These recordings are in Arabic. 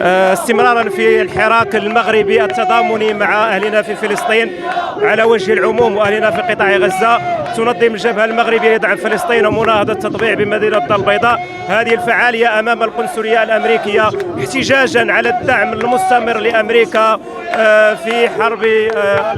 استمرارا في الحراك المغربي التضامني مع أهلنا في فلسطين على وجه العموم وأهلنا في قطاع غزة، تنظم الجبهة المغربية لدعم فلسطين ومناهضة التطبيع بمدينة الدار البيضاء هذه الفعالية أمام القنصلية الأمريكية احتجاجا على الدعم المستمر لأمريكا في حرب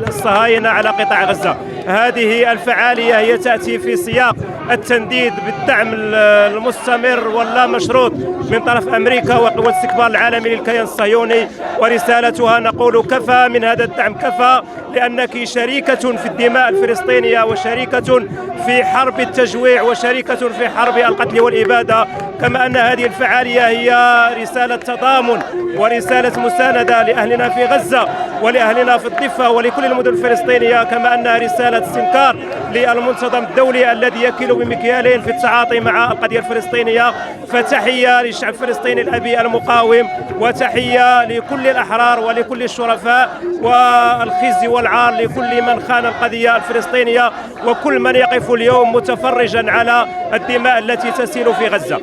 الصهاينة على قطاع غزة. هذه الفعالية هي تأتي في سياق التنديد بالدعم المستمر واللا مشروط من طرف أمريكا والاستكبار العالمي للكيان الصهيوني، ورسالتها نقول كفى من هذا الدعم، كفى، لأنك شريكة في الدماء الفلسطينية وشريكة في حرب التجويع وشريكة في حرب القتل والإبادة. كما أن هذه الفعالية هي رسالة تضامن ورسالة مساندة لأهلنا في غزة ولأهلنا في الضفة ولكل المدن الفلسطينية، كما أنها رسالة استنكار للمنتظم الدولي الذي يكيل بمكيالين في التعاطي مع القضية الفلسطينية. فتحية للشعب الفلسطيني الأبي المقاوم، وتحية لكل الأحرار ولكل الشرفاء، والخزي والعار لكل من خان القضية الفلسطينية وكل من يقف اليوم متفرجا على الدماء التي تسيل في غزة.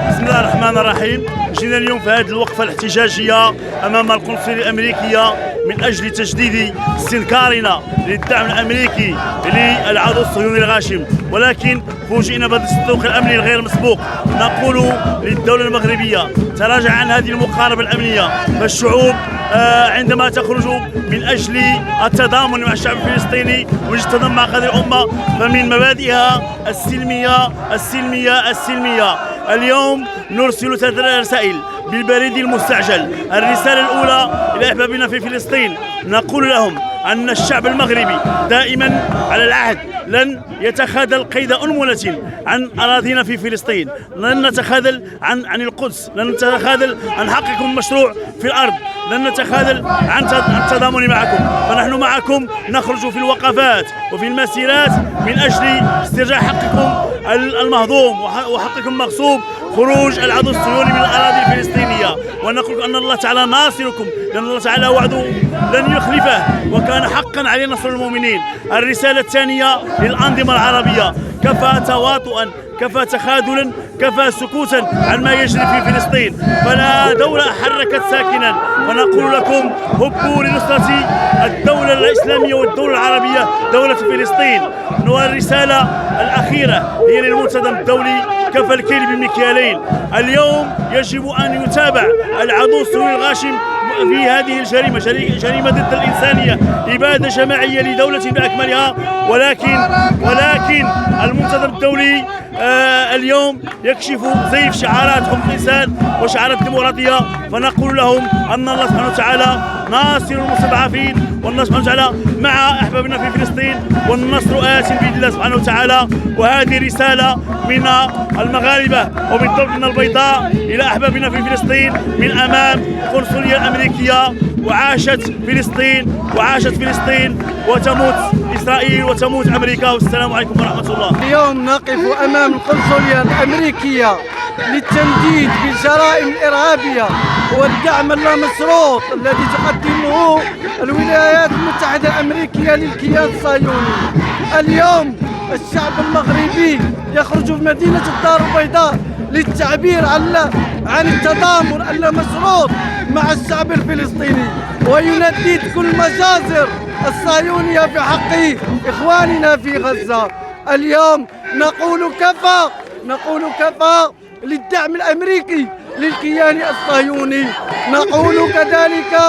بسم الله الرحمن الرحيم. جينا اليوم في هذه الوقفة الاحتجاجية أمام القنصلية الأمريكية من أجل تجديد استنكارنا للدعم الأمريكي للعدو الصهيوني الغاشم، ولكن فوجئنا بهذا الصندوق الأمني الغير مسبوق. نقول للدولة المغربية تراجع عن هذه المقاربة الأمنية، فالشعوب عندما تخرج من أجل التضامن مع الشعب الفلسطيني والتضامن مع هذه الأمة فمن مبادئها السلمية السلمية السلمية. اليوم نرسل 3 رسائل بالبريد المستعجل. الرسالة الأولى إلى أحبابنا في فلسطين، نقول لهم أن الشعب المغربي دائما على العهد، لن يتخاذل قيد أنملة عن أراضينا في فلسطين، لن نتخاذل عن القدس، لن نتخاذل عن حقكم المشروع في الأرض، لن نتخاذل عن التضامن معكم. فنحن معكم، نخرج في الوقفات وفي المسيرات من أجل استرجاع حقكم المهضوم وحقكم المغصوب، خروج العدو الصهيوني من الأراضي الفلسطينية. ونقول أن الله تعالى ناصركم، لأن الله تعالى وعده لن يخلفه وكان حقا علينا نصر المؤمنين. الرسالة الثانية للأنظمة العربية، كفى تواطؤا، كفى تخاذلا، كفى سكوتا عن ما يجري في فلسطين، فلا دولة حركت ساكنا. فنقول لكم هبوا لنصرة الدولة الإسلامية والدولة العربية دولة فلسطين. والرسالة الأخيرة هي للمنتظم الدولي، كفى الكيل بالمكيالين. اليوم يجب أن يتابع العدو الصهيوني الغاشم في هذه الجريمة، جريمة ضد الإنسانية، إبادة جماعية لدولة بأكملها. ولكن المنتظم الدولي اليوم يكشف زيف شعارات حقوق الإنسان وشعارات الديمقراطية. فنقول لهم أن الله سبحانه وتعالى ناصر المستضعفين، والله سبحانه وتعالى مع أحبابنا في فلسطين، والنصر آت بإذن الله سبحانه وتعالى. وهذه رسالة من المغاربة ومن دولتنا البيضاء إلى أحبابنا في فلسطين من أمام القنصلية الأمريكية. وعاشت فلسطين، وعاشت فلسطين، وتموت إسرائيل وتموت أمريكا. والسلام عليكم ورحمة الله. اليوم نقف أمام القنصلية الأمريكية للتنديد بالجرائم الإرهابية والدعم اللامشروط الذي تقدمه الولايات المتحدة الأمريكية للكيان الصهيوني. اليوم الشعب المغربي يخرج في مدينة الدار البيضاء للتعبير عن التضامن اللامشروط مع الشعب الفلسطيني، ويندد كل المجازر الصهيونية في حق إخواننا في غزة. اليوم نقول كفى للدعم الأمريكي للكيان الصهيوني. نقول كذلك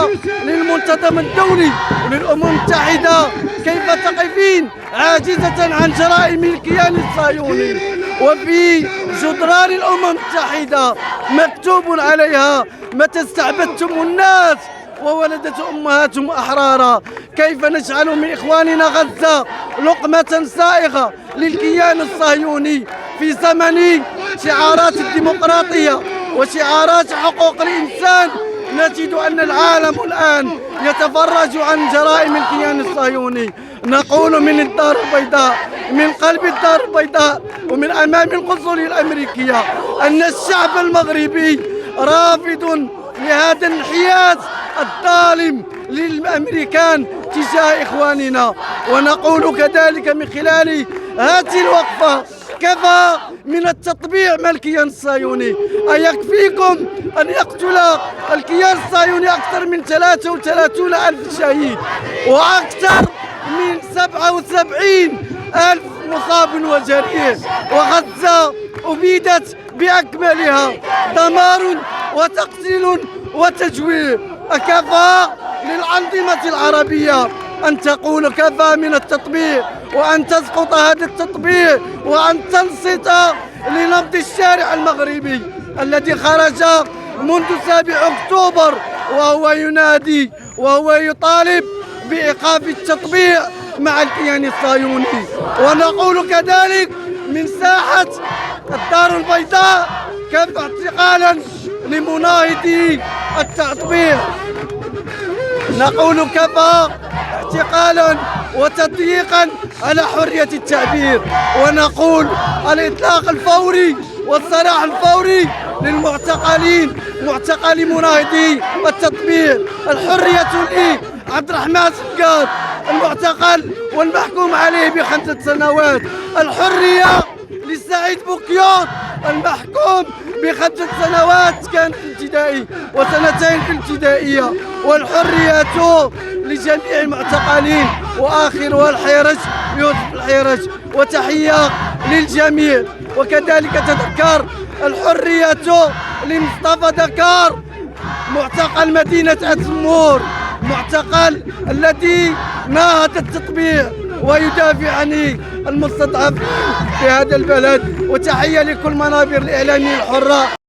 للمنتظم الدولي وللأمم المتحدة، كيف تقفين عاجزة عن جرائم الكيان الصهيوني؟ وفي جدران الأمم المتحدة مكتوب عليها: متى استعبدتم الناس وولدت أمهاتهم أحرارا. كيف نجعل من إخواننا غزة لقمة سائغة للكيان الصهيوني في زمن شعارات الديمقراطية وشعارات حقوق الإنسان؟ نجد أن العالم الآن يتفرج عن جرائم الكيان الصهيوني. نقول من الدار البيضاء، من قلب الدار البيضاء ومن أمام القنصلية الأمريكية، أن الشعب المغربي رافض لهذا الانحياز الظالم للأمريكان تجاه إخواننا. ونقول كذلك من خلال هذه الوقفة: كفى من التطبيع مع الكيان الصهيوني. أيكفيكم أن يقتل الكيان الصهيوني أكثر من 33 ألف شهيد وأكثر من 77 ألف مصاب وجريح، وغزة أبيدت بأكملها، دمار وتقتيل وتجويع. أكفى للأنظمة العربية أن تقول كفى من التطبيع، وأن تسقط هذا التطبيع، وأن تنصت لنبض الشارع المغربي الذي خرج منذ 7 أكتوبر وهو ينادي وهو يطالب بإيقاف التطبيع مع الكيان الصهيوني. ونقول كذلك من ساحة الدار البيضاء كيف اعتقالا لمناهضي التطبيع، نقول كفى اعتقالا وتضييقا على حرية التعبير، ونقول الإطلاق الفوري والسراح الفوري للمعتقلين، معتقلي مناهضي التطبيع. الحرية لعبد الرحمن سكار المعتقل والمحكوم عليه ب5 سنوات. الحرية لسعيد بوكيوط المحكوم ب5 سنوات كان في الابتدائي و2 في الابتدائية. والحرية لجميع المعتقلين، وآخرها الحيرج يوسف الحيرج. وتحية للجميع. وكذلك تذكر الحرية لمصطفى دكار معتقل مدينة أتمور، معتقل الذي ناهض التطبيع ويدافع عن المستضعفين في هذا البلد. وتحية لكل منابر الإعلاميين الحرة.